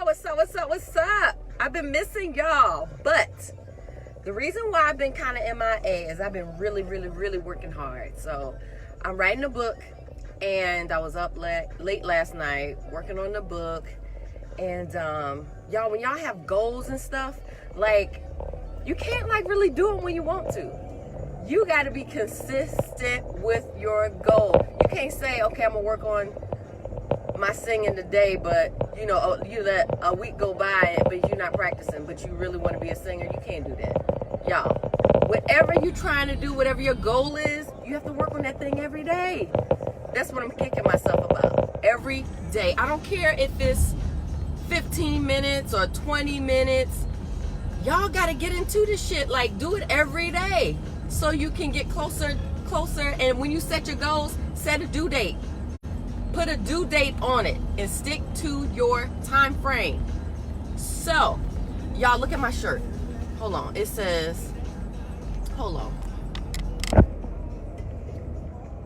What's up? I've been missing y'all, but the reason why I've been kind of MIA is I've been really working hard. So I'm writing a book, and I was up late last night working on the book. And y'all, when y'all have goals and stuff, like, you can't like really do them when you want to. You got to be consistent with your goal. You can't say, okay, I'm gonna work on my singing today, but you let a week go by, but you're not practicing, but you really want to be a singer. You can't do that, y'all. Whatever you're trying to do, whatever your goal is, you have to work on that thing every day. That's what I'm kicking myself about. Every day. I don't care if it's 15 minutes or 20 minutes. Y'all got to get into this shit. Like, do it every day so you can get closer. And when you set your goals, set a due date. Put a due date on it and stick to your time frame. So, y'all, look at my shirt. Hold on. It says, hold on.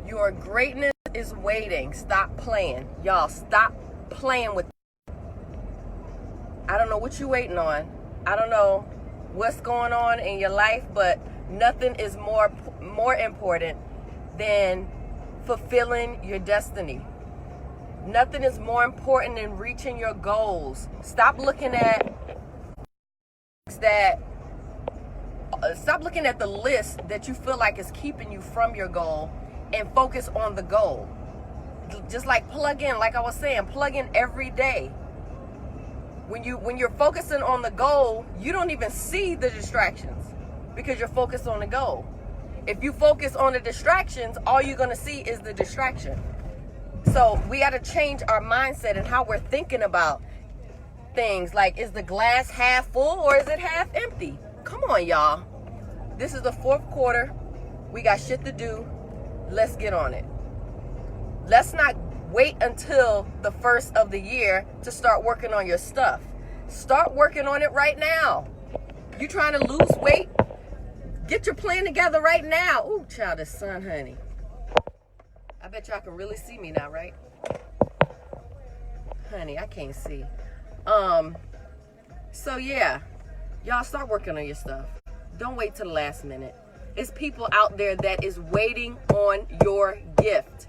Your greatness is waiting. Stop playing. Y'all, stop playing with it. I don't know what you're waiting on. I don't know what's going on in your life, but nothing is more important than fulfilling your destiny. Nothing is more important than reaching your goals. Stop looking at the list that you feel like is keeping you from your goal, and focus on the goal. Just like plug in, like I was saying, plug in every day. When you're focusing on the goal, you don't even see the distractions because you're focused on the goal. If you focus on the distractions, all you're going to see is the distraction. So we got to change our mindset and how we're thinking about things. Like, is the glass half full or is it half empty? Come on, y'all. This is the fourth quarter. We got shit to do. Let's get on it. Let's not wait until the first of the year to start working on your stuff. Start working on it right now. You trying to lose weight? Get your plan together right now. Ooh, child, the sun, honey. I bet y'all can really see me now, right? Honey, I can't see. So yeah, y'all start working on your stuff. Don't wait till the last minute. It's people out there that is waiting on your gift.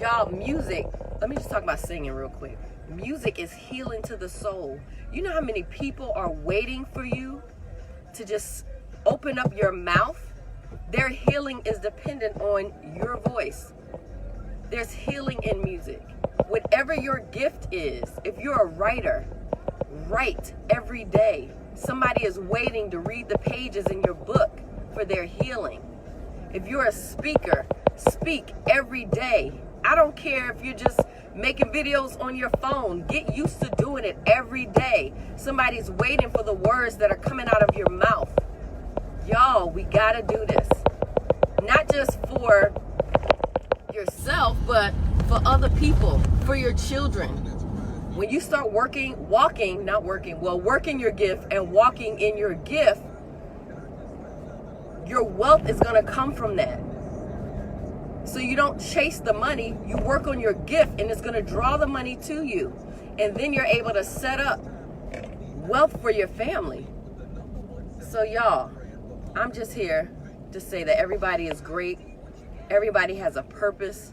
Y'all, music, let me just talk about singing real quick. Music is healing to the soul. You know how many people are waiting for you to just open up your mouth? Their healing is dependent on your voice. There's healing in music. Whatever your gift is, if you're a writer, write every day. Somebody is waiting to read the pages in your book for their healing. If you're a speaker, speak every day. I don't care if you're just making videos on your phone. Get used to doing it every day. Somebody's waiting for the words that are coming out of your mouth. Y'all, we gotta do this. Not just for yourself, but for other people, for your children. When you start working your gift and walking in your gift, your wealth is gonna come from that. So you don't chase the money, you work on your gift, and it's gonna draw the money to you. And then you're able to set up wealth for your family. So y'all, I'm just here to say that everybody is great. Everybody has a purpose.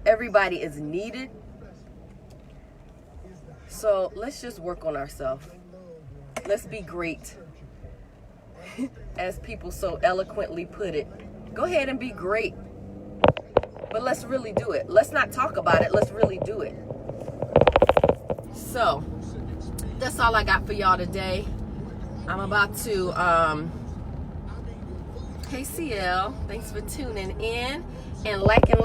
Everybody is needed. So let's just work on ourselves. Let's be great. As people so eloquently put it, go ahead and be great. But let's really do it. Let's not talk about it. Let's really do it. So that's all I got for y'all today. I'm about to, hey CL, thanks for tuning in and liking.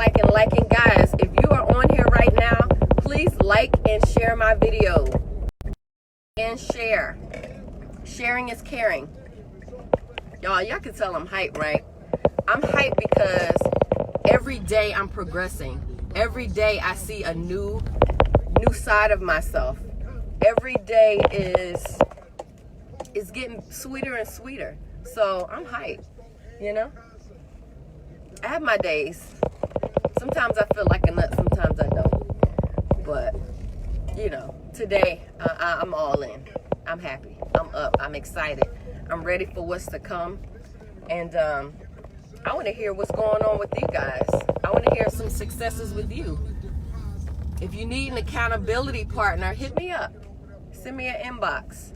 Guys, if you are on here right now, please like and share my video. And share. Sharing is caring. Y'all can tell I'm hyped, right? I'm hyped because every day I'm progressing. Every day I see a new side of myself. Every day is getting sweeter and sweeter. So I'm hyped, you know? I have my days. Sometimes I feel like a nut, sometimes I don't. But today I'm all in. I'm happy. I'm up. I'm excited. I'm ready for what's to come. And I want to hear what's going on with you guys. I want to hear some successes with you. If you need an accountability partner, hit me up. Send me an inbox.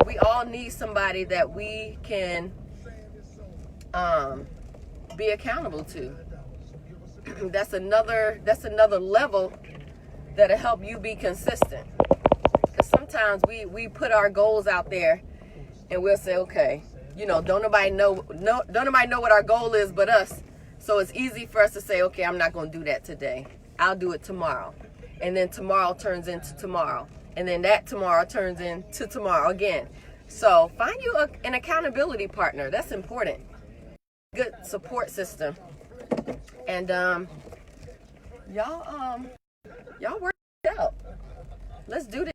We all need somebody that we can be accountable to. That's another level that'll help you be consistent. Because sometimes we put our goals out there and we'll say, okay, don't nobody know what our goal is but us. So it's easy for us to say, okay, I'm not going to do that today. I'll do it tomorrow. And then tomorrow turns into tomorrow. And then that tomorrow turns into tomorrow again. So find you an accountability partner. That's important. Good support system. And y'all work it out. Let's do this.